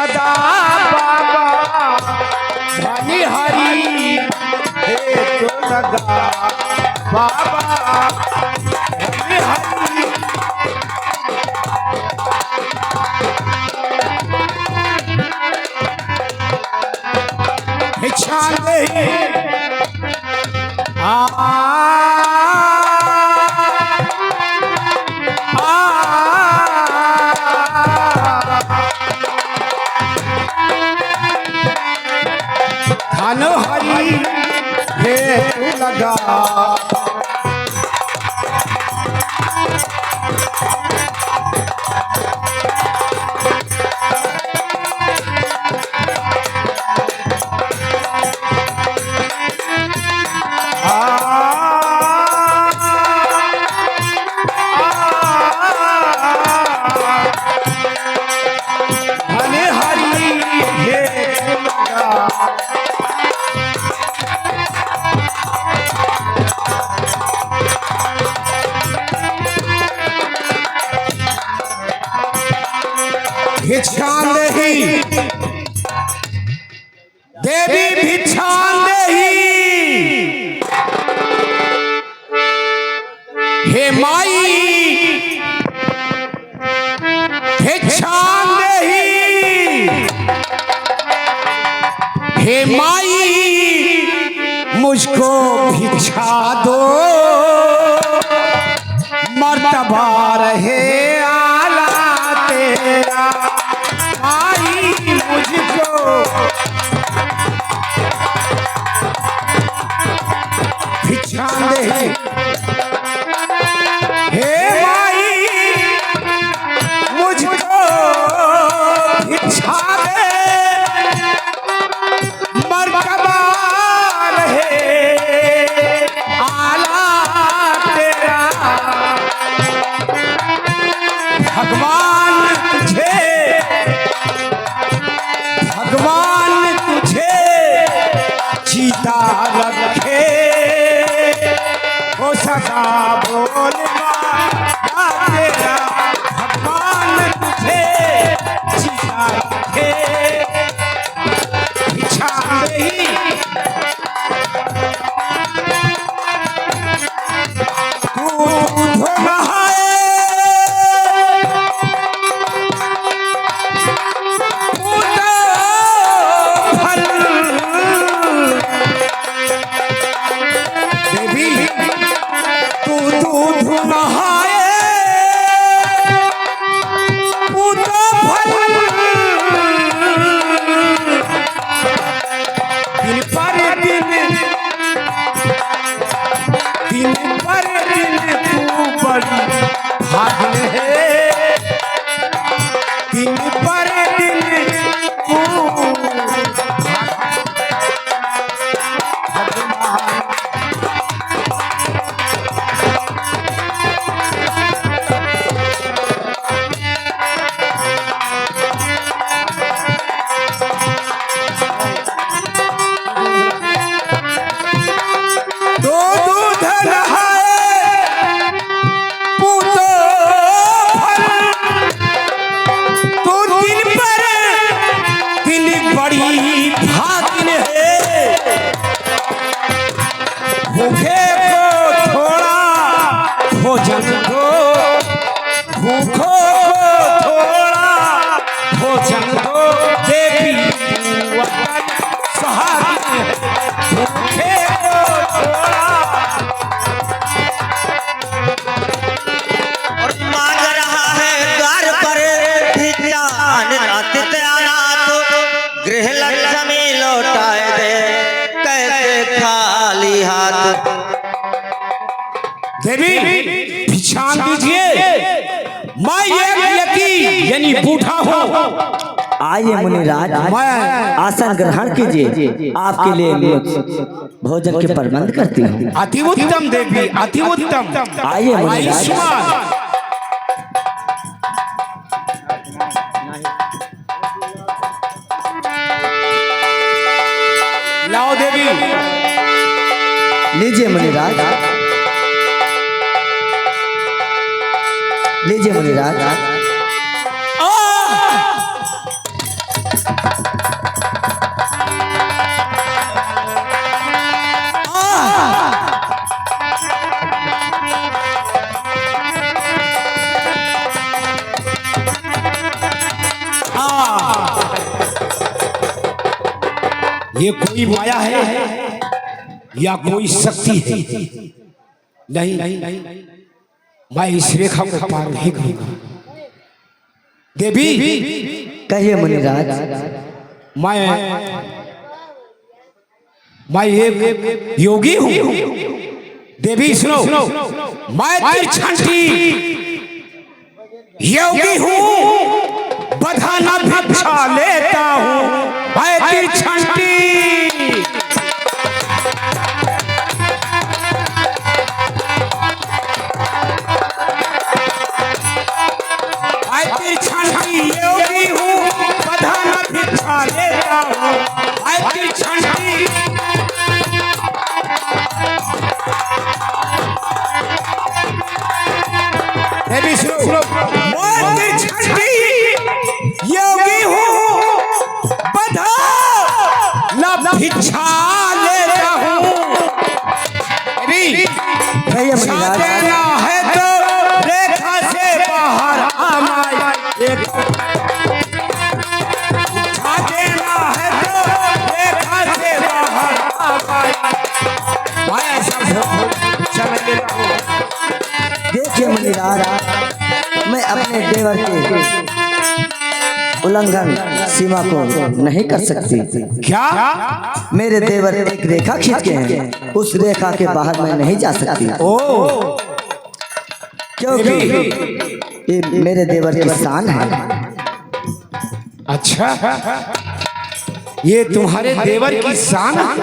सदा बाबा धनी हरि हेतु लगा बाबा धनी हरि भिक्षा नहीं धन हरि हेतु लगा भिक्षा नहीं देवी भिक्षा नहीं हे माई भिक्षा नहीं हे माई मुझको भिक्षा दो मर्तबा रहे आला तेरा आई मुझको भिक्षा दे हे माई मुझको भिक्षा दे मर्तबा रहे आला तेरा भगवान तुझे जीता रखे हो सका बोलना तेरा भगवान तुझे जीता रखे भिक्षा नहीं भूखे को थोड़ा भोजन दो भूखो को थोड़ा भोजन दो देवी वतन सहारे भूखे को थोड़ा और मांग रहा है द्वार पर भिक्षा गृह लक्ष्मी लौटाए दे कैसे खाली हाथ। देवी भिक्षा दीजिए, मैं एक व्यक्ति यानी बूढ़ा हूँ। आइए मुनिराज, आसन ग्रहण कीजिए, आपके लिए भोजन के प्रबंध करती हूँ। अति उत्तम देवी, अति उत्तम। आइए मुनिराज। लाओ देवी। लीजिए मुनिराज, लीजिए मुनिराज। ये कोई माया है या कोई शक्ति है? नहीं, मैं इस रेखा को पार नहीं करूंगा। देवी, कहिए मुनिराज। मैं एक योगी हूँ। देवी सुनो, मैं त्रिछंटी योगी हूँ, बधाना भिक्षा लेता हूँ। मैं त्रिछंटी योगी हूँ, बधाना भिक्षा लेता हूँ। मैं त्रिछंटी देवी सुनो, मैं त्रिछंटी योगी हूँ, बधाना भिक्षा लेता हूँ। देवी, कहिए मुनिराज। देना है तो रेखा से बाहर आना, एक इच्छा देना है तो रेखा से बाहर आना। मैं ऐसा समय लेता हूँ। देखिए मुनिराज, मैं अपने देवर के उल्लंघन सीमा को नहीं कर सकती। क्या? मेरे देवर एक रेखा खींच के हैं, उस रेखा के बाहर मैं नहीं जा सकती। ओ, क्योंकि ये मेरे देवर की शान है। अच्छा, ये तुम्हारे देवर की शान है?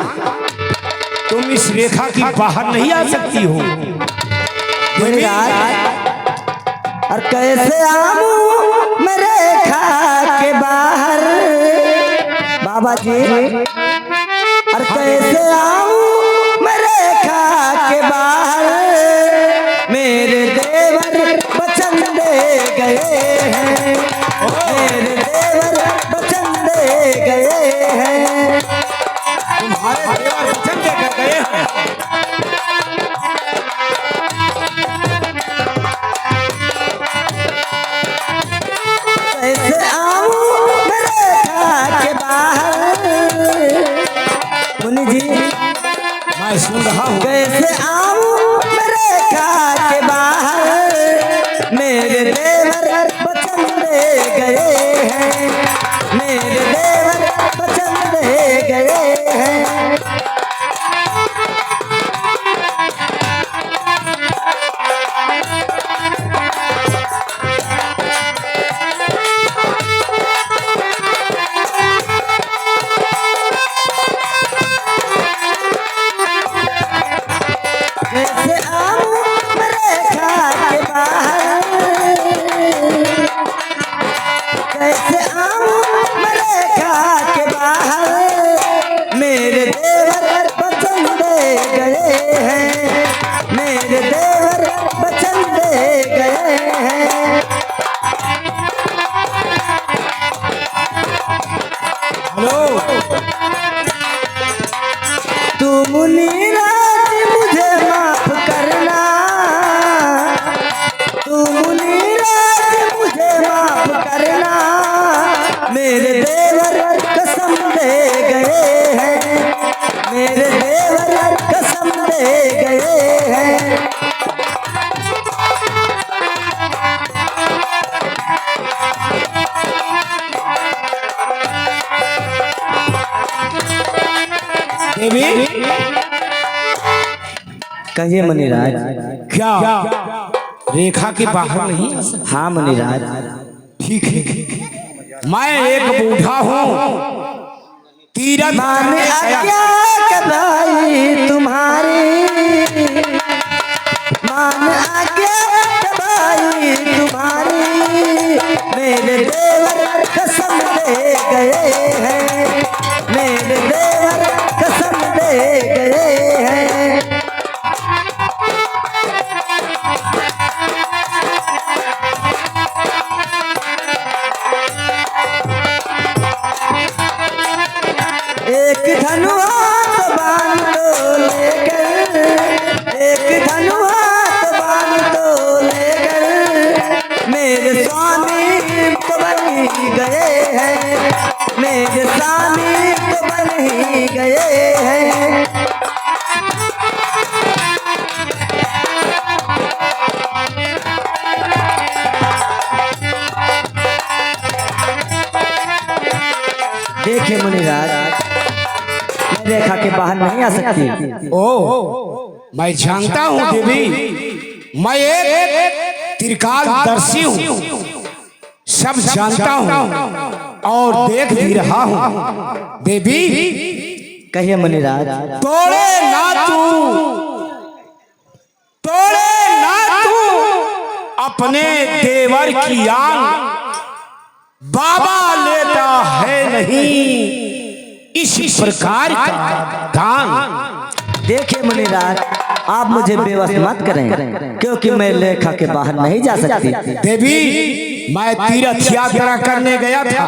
तुम इस रेखा की बाहर नहीं आ सकती हो। मुनिराज, और कैसे आऊं मैं रेखा के बाहर बाबा जी, और कैसे आऊं मैं रेखा के बाहर। मेरे देवर वचन दे गए हैं, मेरे देवर वचन दे गए हैं। तुम्हारे देवर वचन देकर गए हैं। कैसे आऊं मैं रेखा के बाहर। मुनि जी, मैं सुन रहा हूँ। कैसे आऊं मैं रेखा के बाहर। मेरे देवर वचन दे गए हैं, मेरे देवर वचन दे गए हैं। कैसे आऊं मैं रेखा के बाहर। कैसे आऊं मैं रेखा के बाहर। मेरे देवर वचन दे गए हैं, मेरे देवर वचन दे गए हैं। हेलो, तू मुनिराज मुझे माफ करना, तू मुनिराज मुझे माफ करना। मेरे देवर कसम दे गए हैं, मेरे देवर कसम दे गए हैं। देवी, कहिए मुनिराज। क्या रेखा के बाहर नहीं आ सकती? हाँ मुनिराज। ठीक है, मैं एक बूढ़ा हूँ, तीरथ मान करने आज्ञा गया। कदाई तुम्हारी, मान आज्ञा कदाई तुम्हारी। मेरे देवर कसम दे गए हैं, मेरे देवर कसम दे गए हैं। एक धनुहात बाण तो लेकर, एक धनुहात बाण तो लेकर। मेरे स्वामी तो बन गए हैं, मेरे सामी तो बन ही गए हैं। देखिए मुनिराज, मैं रेखा के बाहर नहीं आ सकती। ओ मैं जानता हूँ देवी, मैं एक त्रिकालदर्शी हूँ, सब जानता हूँ और देख भी रहा हूँ। देवी कहिए मुनिराज। तोड़े ना तू अपने देवर की आंख, बाबा लेता है नहीं इसी प्रकार का दान। देखिए मुनिराज, आप मुझे बेवस मत करें, क्योंकि मैं लेखा के बाहर नहीं जा सकती। देवी मैं तीर्थ यात्रा करने गया था,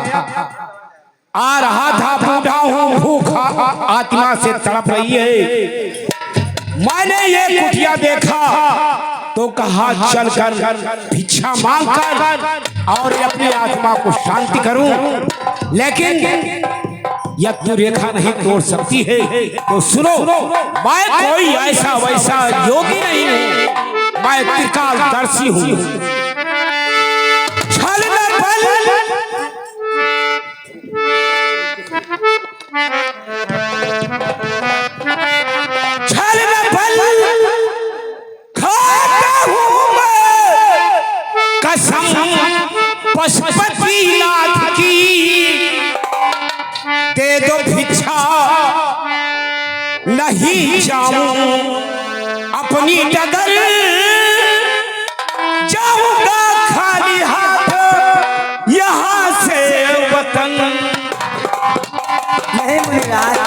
आ रहा था, बूढ़ा हूँ, भूखा आत्मा से तड़प रही है। मैंने ये कुटिया देखा तो कहा चलकर भिक्षा मांगकर और अपनी आत्मा को शांति करूं, लेकिन यह तू रेखा नहीं तोड़ सकती है। तो सुनो, मैं कोई ऐसा वैसा योगी नहीं हूं, मैं त्रिकालदर्शी हूं। छल न बल कसम पशुपतिनाथ की, दे दो भिक्षा नहीं जाऊं अपनी डगर, जाऊंगा खाली हाथ यहाँ से वतन। नहीं मुनिराज,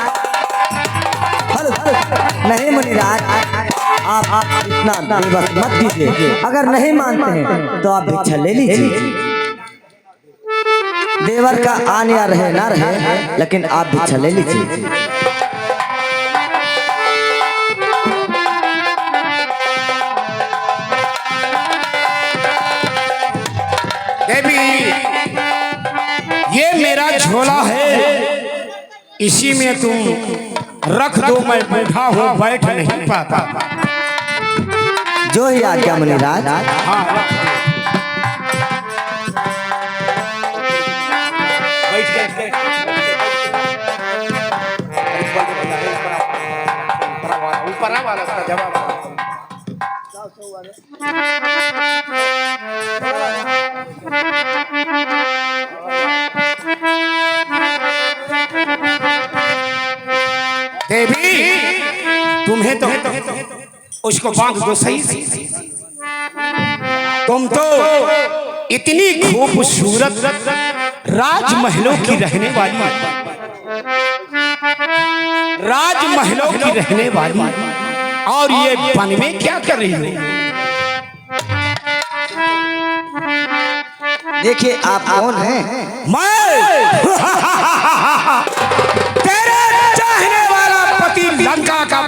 नहीं मुनिराज, आप इतना बेबस मत कीजिए। अगर नहीं मानते हैं तो आप भिक्षा ले लीजिए। देवर का आन या रहे ना रहे, लेकिन आप भिक्षा ले लीजिए। देवी ये मेरा झोला है, इसी में तुम रख दो, मैं बैठा हूँ, बैठ नहीं पाता। जो ही आज्ञा मुनिराज। हाँ ऊपर वाला जवाब देवी, तुम्हें तो उसको बांध दो सही से। तुम तो इतनी खूबसूरत राजमहलों की रहने वाली, राजमहलों की रहने वाली, और ये वन में क्या कर रही हो? देखिए आप कौन हैं? मैं तेरे चाहने वाला पति लंका का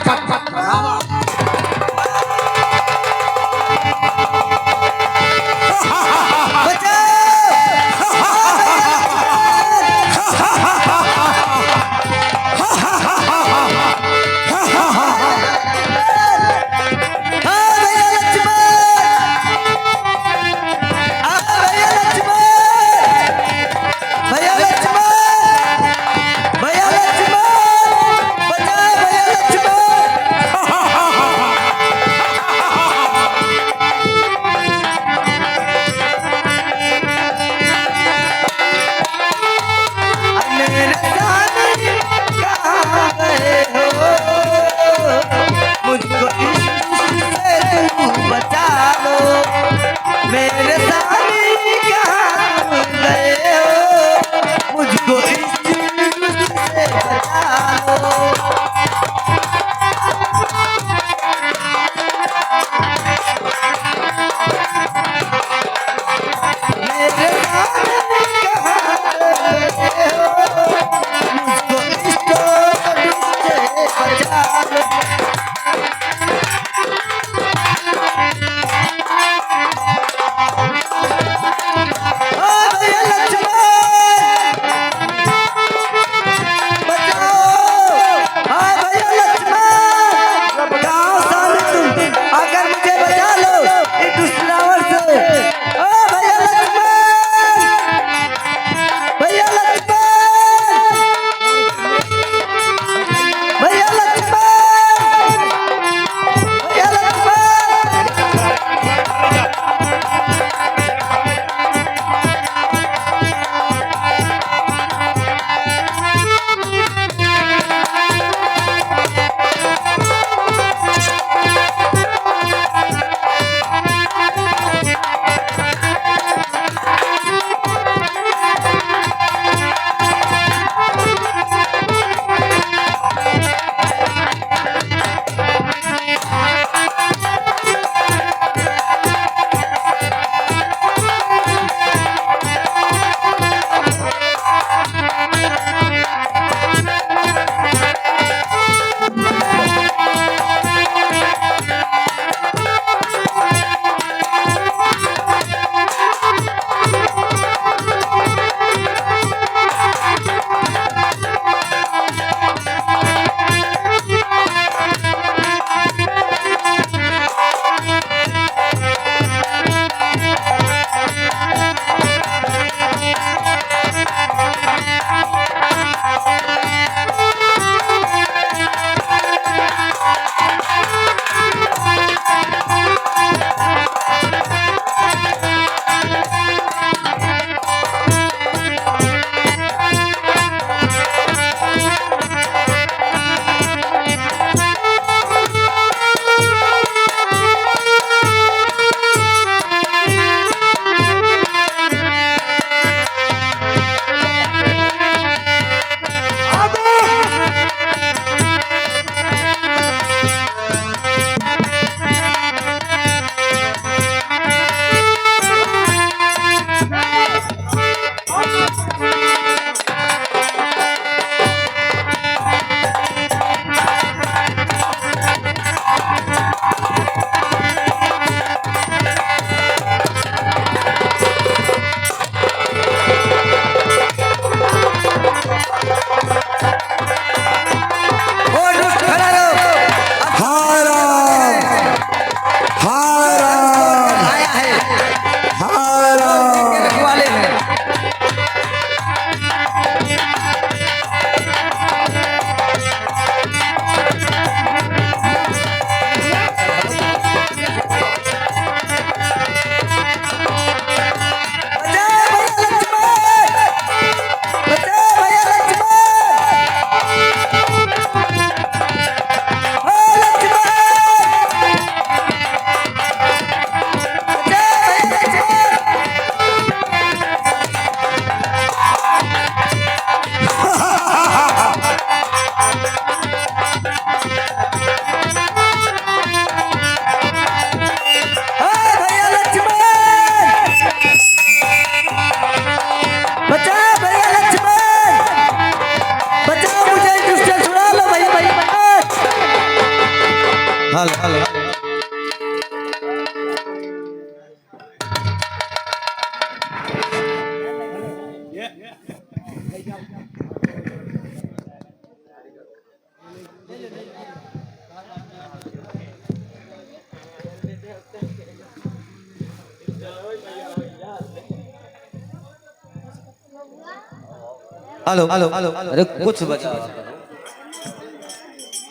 हेलो हेलो अरे कुछ बजाओ।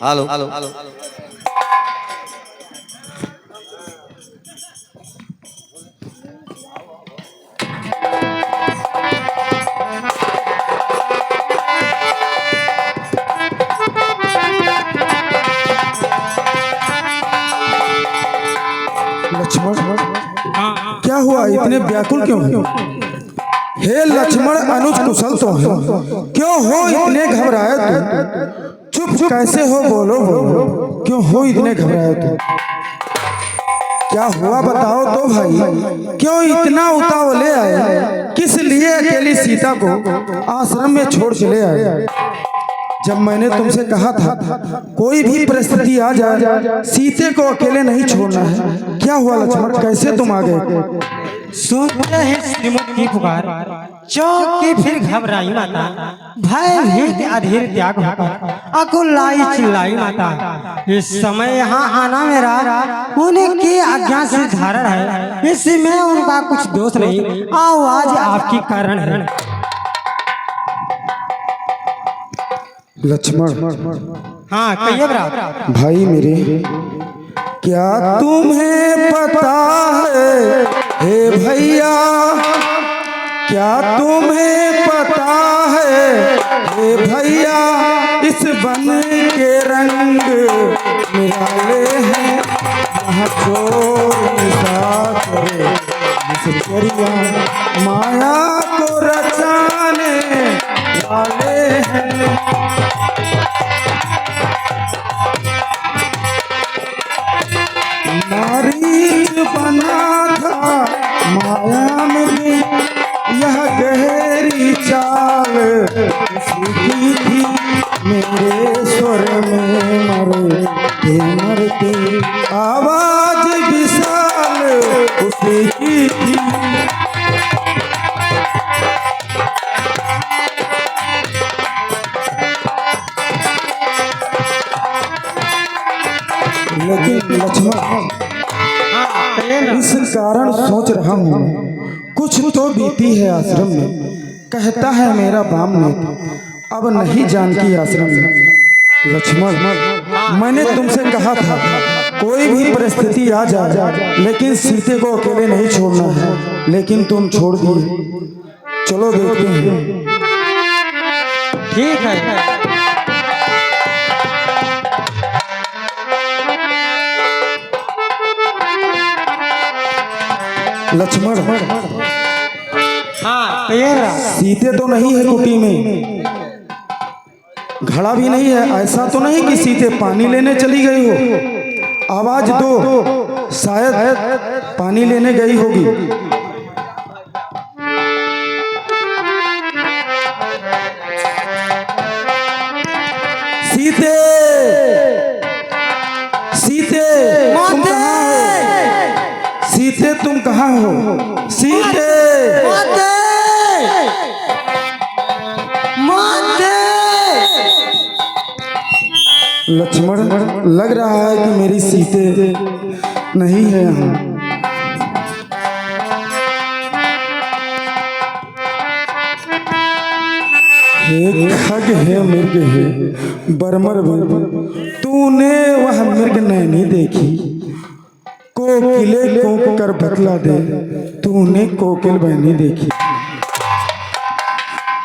हेलो हेलो लक्ष्मण, क्या हुआ? इतने व्याकुल क्यों हो? हे लक्ष्मण, अनुज कुशल तो है, क्यों हो इतने घबराए तुम? चुप कैसे हो? बोलो बोलो, क्यों हो इतने घबराए तुम? क्या हुआ बताओ तो भाई, क्यों इतना उतावले आए? किस लिए अकेली सीता को आश्रम में छोड़ चले आए? जब मैंने तुमसे कहा था कोई भी परिस्थिति आ जाए सीते को अकेले नहीं छोड़ना है, क्या हुआ लक्ष्मण, कैसे तुम आ गए? सुनते ही श्रीमुख की पुकार, चौंकी फिर घबराई माता, भय भीत अधीर त्याग होकर अकुलाई चिल्लाई माता। इस समय यहाँ आना मेरा उनकी आज्ञा से धारण है, इसमें उनका कुछ दोष नहीं, आओ आज आपकी कारण है। लक्ष्मण, हाँ कहिए ब्रा। भाई मेरे, क्या तुम्हें पता है हे भैया, क्या तुम्हें पता है हे भैया, इस बन के रंग निराले हैं, यहाँ चोर निसात करे माया को रचाने वाले हैं। मारीच बना था माया में, यह गहरी चाल सीखी थी, मेरे स्वर में मरते मरते आवाज विशाल उसी की थी। लेकिन लक्ष्मण, इस कारण सोच रहा हूँ, कुछ तो बीती है आश्रम में, कहता है मेरा बामनेत्र अब नहीं जानकी आश्रम में। लक्ष्मण, मैंने तुमसे कहा था कोई भी परिस्थिति आ जाए लेकिन सीते को अकेले नहीं छोड़ना है, लेकिन तुम छोड़ दिए। चलो देखते हैं। ठीक है। लक्ष्मण, हाँ कहिए ब्रा। सीते तो नहीं है कुटी में, घड़ा भी नहीं है, ऐसा तो नहीं कि सीते पानी लेने चली गई हो? आवाज दो, शायद पानी लेने गई होगी। सीते, सीते तुम कहाँ हो? सीते तुम कहाँ हो? सीते, लक्ष्मण, लग रहा है कि मेरी सीते नहीं है यहाँ। हे खग है मृग है बरमर मृग, तूने वह मृग नैनी देखी, कोकिले को कर बतला दे, तूने कोकिल बहनी देखी।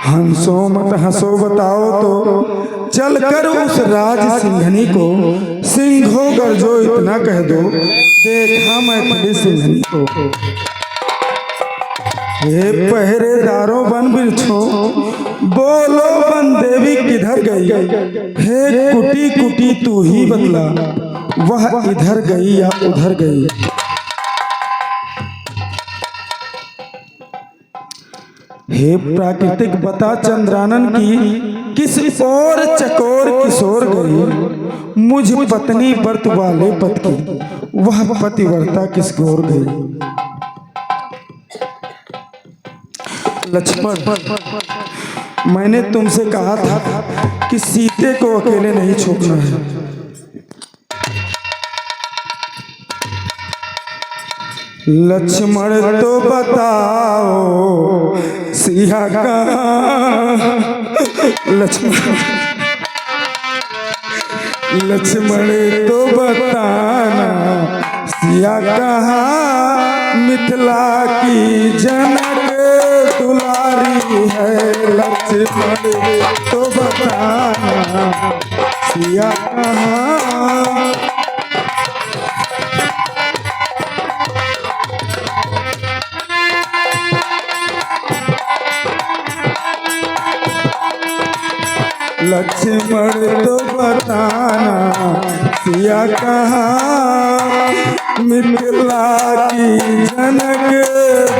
हंसो मत हंसो बताओ तो, चल कर उस राज सिंघनी को, सिंघो गर्जो इतना कह दो, देखा मैं तेरी सिंघनी को। हे पहरेदारों वन वृक्षों, बोलो वन देवी किधर गई? हे कुटी कुटी तू ही बतला, वह इधर गई या उधर गई? हे प्राकृतिक बता चंद्रानन की, किस और चकोर किशोर गई? मुझ पत्नी व्रत वाले पत की, वह पतिव्रता किस गोर गई? लक्ष्मण, मैंने तुमसे कहा था कि सीते को अकेले नहीं छोड़ना है। लक्ष्मण तो बताओ सिया कहाँ लक्ष्मण लक्ष्मण तो बताना सिया कहाँ मिथिला की जनक दुलारी है। लक्ष्मण तो बताना सिया कहाँ। लक्ष्मण तो बताना सिया कहाँ मिथिला की जनक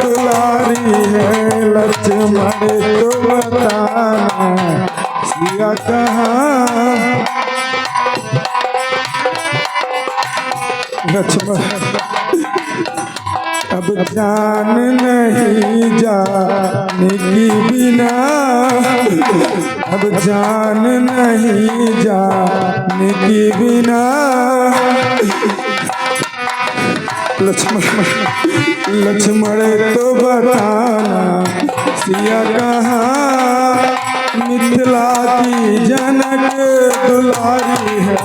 दुलारी है। लक्ष्मण तो बताना सिया कहाँ। लक्ष्मण अब जान नहीं जाने की बिना, अब जान नहीं जाने की बिना। लक्ष्मण तो बताना सिया कहाँ मिथिला की जनक दुलारी है।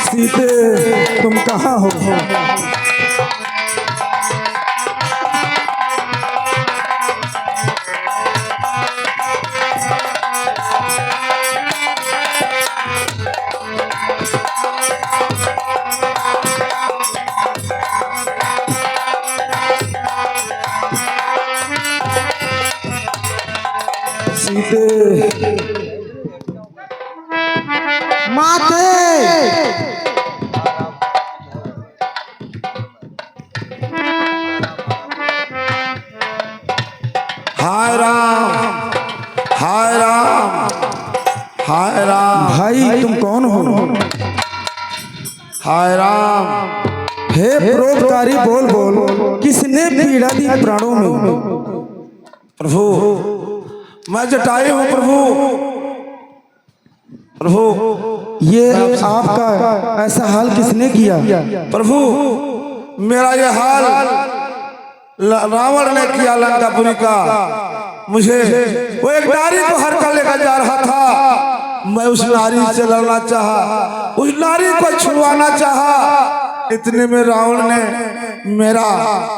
सीते तुम कहाँ हो? सीते माते हाय राम हाय राम हाय राम। भाई तुम कौन हो? हाय राम। हे परोपकारी बोल बोल किसने पीड़ा दी प्राणों में? प्रभु मैं जटायु हूँ प्रभु। प्रभु ये आपका ऐसा हाल किसने किया? प्रभु मेरा ये हाल रावण ने किया लंकापुरी का। मुझे वो एक नारी को हर कर लेकर जा रहा था, मैं उस नारी से लड़ना चाहा, उस नारी को छुड़वाना चाहा, इतने में रावण ने मेरा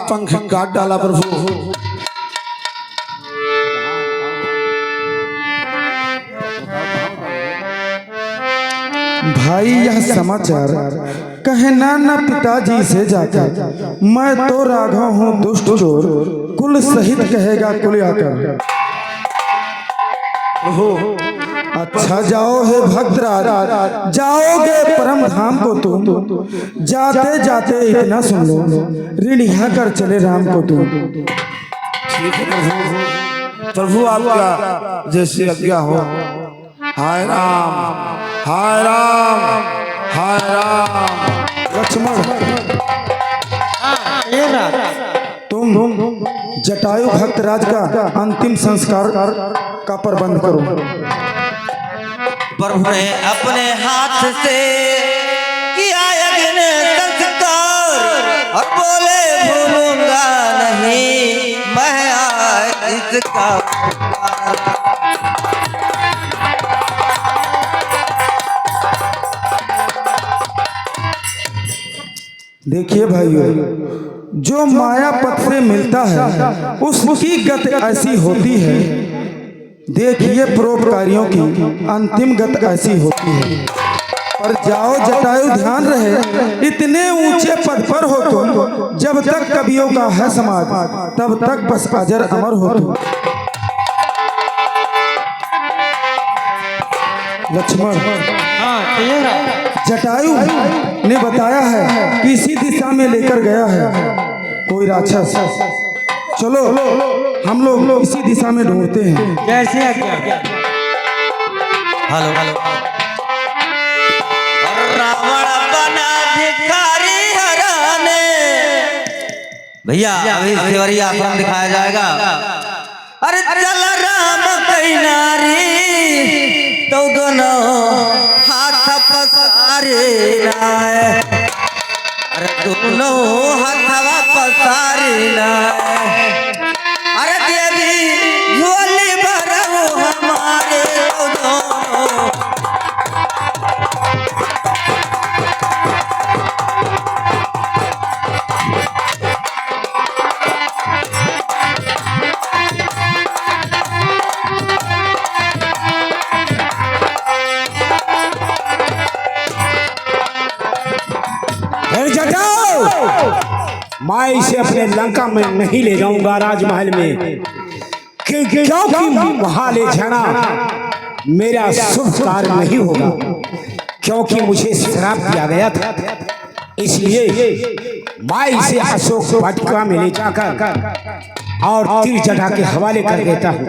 पंख काट डाला। प्रभु भाई यह समाचार कहना न पिताजी से जाकर, मैं तो राघव हूँ दुष्ट चोर, कुल सहित कहेगा कुल आकर। अच्छा जाओ हे भक्तराज, जाओगे परम धाम को तुम, जाते जाते इतना सुन लो, ऋण यहाँ कर चले राम को तुम। ठीक है प्रभु, प्रभु आपका जैसी आज्ञा हो। हाय राम हाय राम हाय राम। लक्ष्मण तुम जटायु भक्तराज का अंतिम संस्कार का प्रबंध करो। प्रभु ने अपने हाथ से किया यज्ञ संस्कार और बोले भूलूंगा नहीं मैं आज इसका। देखिए भाइयों, जो माया पथ से मिलता है उसकी गत ऐसी होती है। देखिए परोपकारियों की अंतिम गत ऐसी होती है। पर जाओ जटायु ध्यान रहे, इतने ऊंचे पद पर हो तुम, जब तक कवियों का है समाज तब तक बस अजर अमर हो तुम। लक्ष्मण जटायु ने बताया है कि इसी दिशा में लेकर गया है कोई राक्षस। चलो हम लोग इसी दिशा में ढूंढते हैं। कैसे हेलो रावण बना भिखारी हराने। भैया अभी सेवरी आश्रम दिखाया जाएगा। अरे चल राम कई नारी मारेला अरे दोनों हथवा पसारेला अरे देवी झोली भरो हमारे दोनों मैं इसे अपने लंका में नहीं ले जाऊंगा राजमहल में, क्योंकि वहां ले जाना मेरा शुभ कार्य नहीं होगा, क्योंकि मुझे श्राप दिया गया था। इसलिए मैं इसे अशोक वाटिका में ले जाकर और तीरजटा के हवाले कर देता हूँ।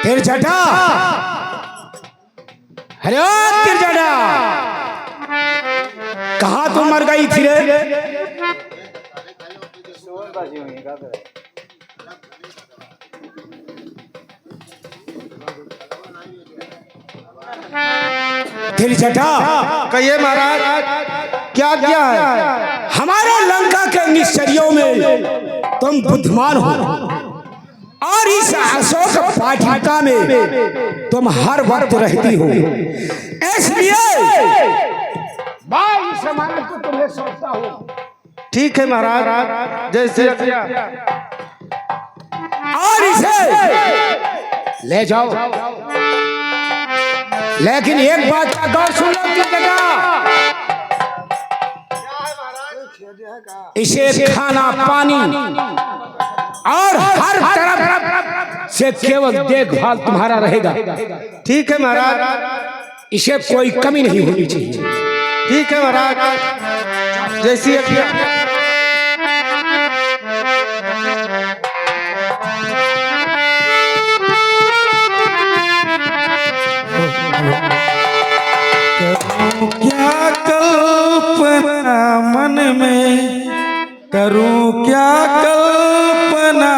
तीरजटा, अरे ओ तीरजटा, कहाँ तुम मर गई थी रे? तीरजटा, कहिए महाराज, क्या किया है? हमारे लंका के निश्चर्यों में तुम बुद्धिमान हो और इस अशोक वाटिका में तुम हर वक्त रहती हो, इसलिए मैं इस अमानत को तुम्हें सौंपता हूँ। ठीक है महाराज, जैसे और इसे ले जाओ, लेकिन एक बात का गौर सुन लो तीरजटा, इसे खाना पानी और हर तरफ से केवल देखभाल तुम्हारा रहेगा। ठीक है महाराज, इसे कोई कमी नहीं होनी चाहिए। ठीक है महाराज, जैसी क्या कल्पना मन में करूं, क्या कल्पना